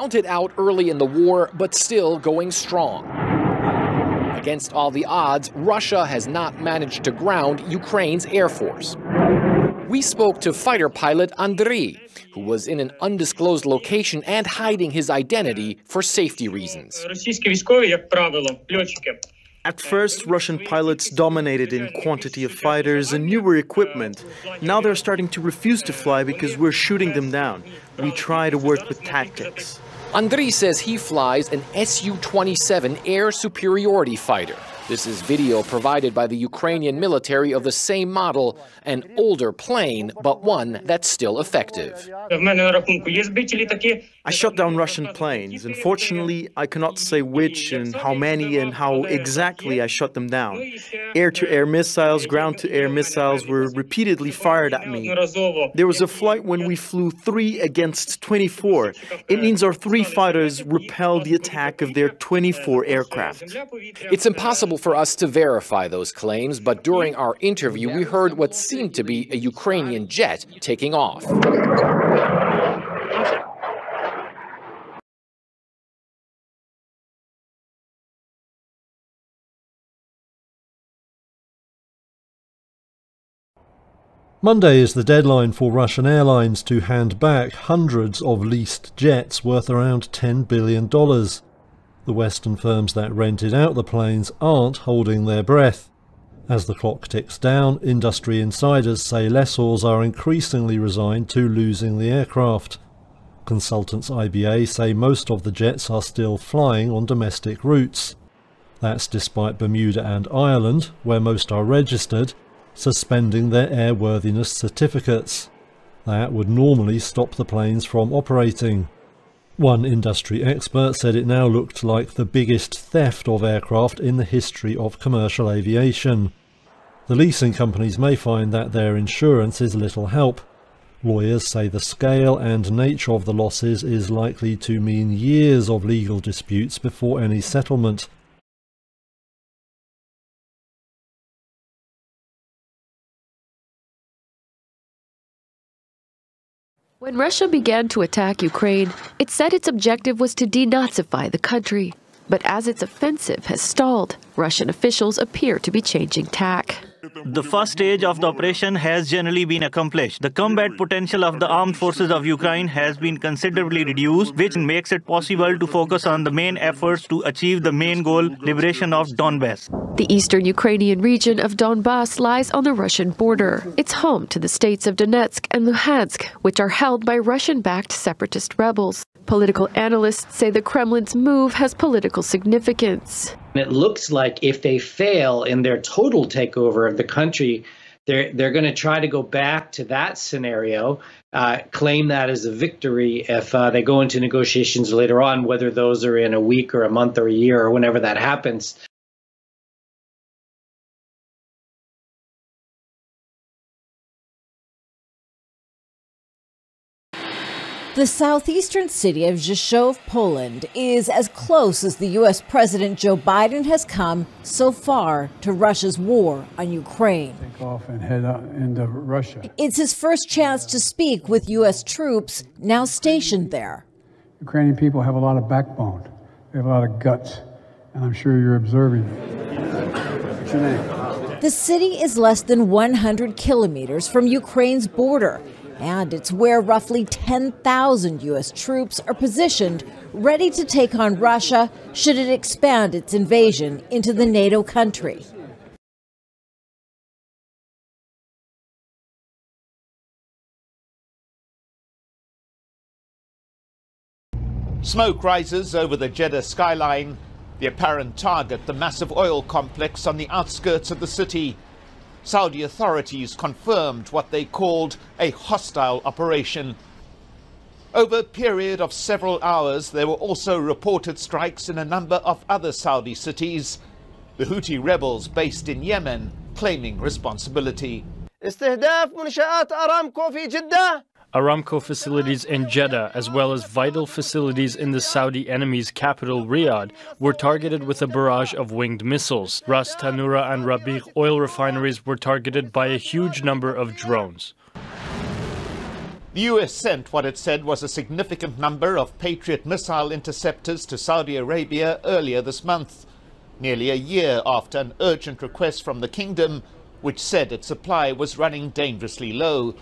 counted out early in the war, but still going strong. Against all the odds, Russia has not managed to ground Ukraine's air force. We spoke to fighter pilot Andriy, who was in an undisclosed location and hiding his identity for safety reasons. At first, Russian pilots dominated in quantity of fighters and newer equipment. Now they're starting to refuse to fly because we're shooting them down. We try to work with tactics. Andriy says he flies an Su-27 air superiority fighter. This is video provided by the Ukrainian military of the same model, an older plane, but one that's still effective. I shot down Russian planes. Unfortunately, I cannot say which and how many and how exactly I shot them down. Air-to-air missiles, ground-to-air missiles were repeatedly fired at me. There was a flight when we flew 3 against 24. It means our 3 fighters repelled the attack of their 24 aircraft. It's impossible for us to verify those claims, but during our interview we heard what seemed to be a Ukrainian jet taking off. Monday is the deadline for Russian airlines to hand back hundreds of leased jets worth around $10 billion. The Western firms that rented out the planes aren't holding their breath. As the clock ticks down, industry insiders say lessors are increasingly resigned to losing the aircraft. Consultants IBA say most of the jets are still flying on domestic routes. That's despite Bermuda and Ireland, where most are registered, suspending their airworthiness certificates. That would normally stop the planes from operating. One industry expert said it now looked like the biggest theft of aircraft in the history of commercial aviation. The leasing companies may find that their insurance is little help. Lawyers say the scale and nature of the losses is likely to mean years of legal disputes before any settlement. When Russia began to attack Ukraine, it said its objective was to denazify the country. But as its offensive has stalled, Russian officials appear to be changing tack. The first stage of the operation has generally been accomplished. The combat potential of the armed forces of Ukraine has been considerably reduced, which makes it possible to focus on the main efforts to achieve the main goal, liberation of Donbass. The eastern Ukrainian region of Donbass lies on the Russian border. It's home to the states of Donetsk and Luhansk, which are held by Russian-backed separatist rebels. Political analysts say the Kremlin's move has political significance. It looks like if they fail in their total takeover of the country, they're going to try to go back to that scenario, claim that as a victory if they go into negotiations later on, whether those are in a week or a month or a year or whenever that happens. The southeastern city of Rzeszów, Poland, is as close as the U.S. President Joe Biden has come so far to Russia's war on Ukraine. Take off and head out into Russia. It's his first chance to speak with U.S. troops now stationed there. Ukrainian people have a lot of backbone. They have a lot of guts, and I'm sure you're observing it. What's your name? The city is less than 100 kilometers from Ukraine's border, and it's where roughly 10,000 U.S. troops are positioned, ready to take on Russia should it expand its invasion into the NATO country. Smoke rises over the Jeddah skyline, the apparent target, the massive oil complex on the outskirts of the city. Saudi authorities confirmed what they called a hostile operation. Over a period of several hours, there were also reported strikes in a number of other Saudi cities, the Houthi rebels based in Yemen claiming responsibility. Aramco facilities in Jeddah, as well as vital facilities in the Saudi enemy's capital Riyadh, were targeted with a barrage of winged missiles. Ras Tanura and Rabiq oil refineries were targeted by a huge number of drones. The US sent what it said was a significant number of Patriot missile interceptors to Saudi Arabia earlier this month, nearly a year after an urgent request from the kingdom, which said its supply was running dangerously low.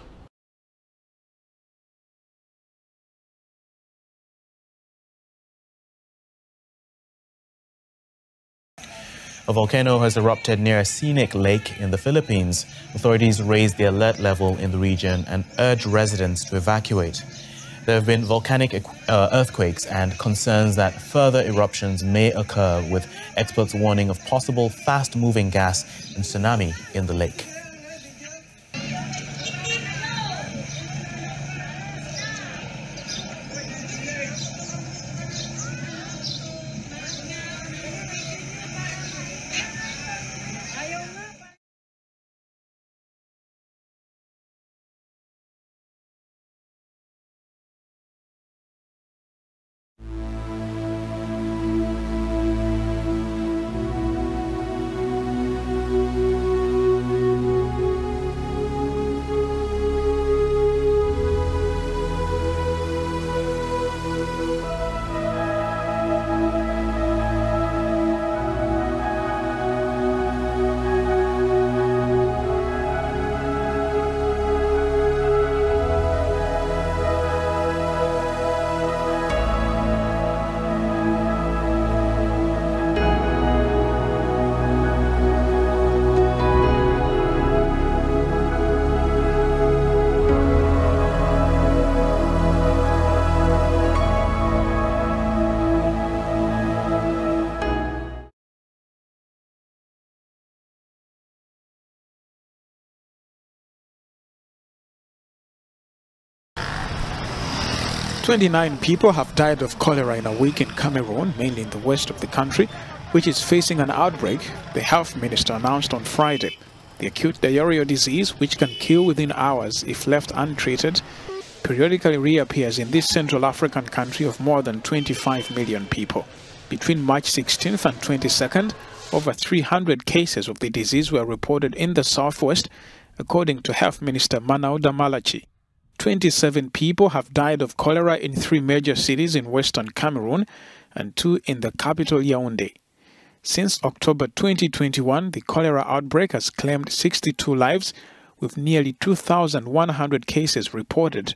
A volcano has erupted near a scenic lake in the Philippines. Authorities raised the alert level in the region and urged residents to evacuate. There have been volcanic earthquakes and concerns that further eruptions may occur, with experts warning of possible fast-moving gas and tsunami in the lake. "29 people have died of cholera in a week in Cameroon, mainly in the west of the country, which is facing an outbreak," the health minister announced on Friday. The acute diarrheal disease, which can kill within hours if left untreated, periodically reappears in this Central African country of more than 25 million people. Between March 16th and 22nd, over 300 cases of the disease were reported in the southwest, according to Health Minister Manauda Malachi. 27 people have died of cholera in 3 major cities in western Cameroon and 2 in the capital Yaoundé. Since October 2021, the cholera outbreak has claimed 62 lives, with nearly 2,100 cases reported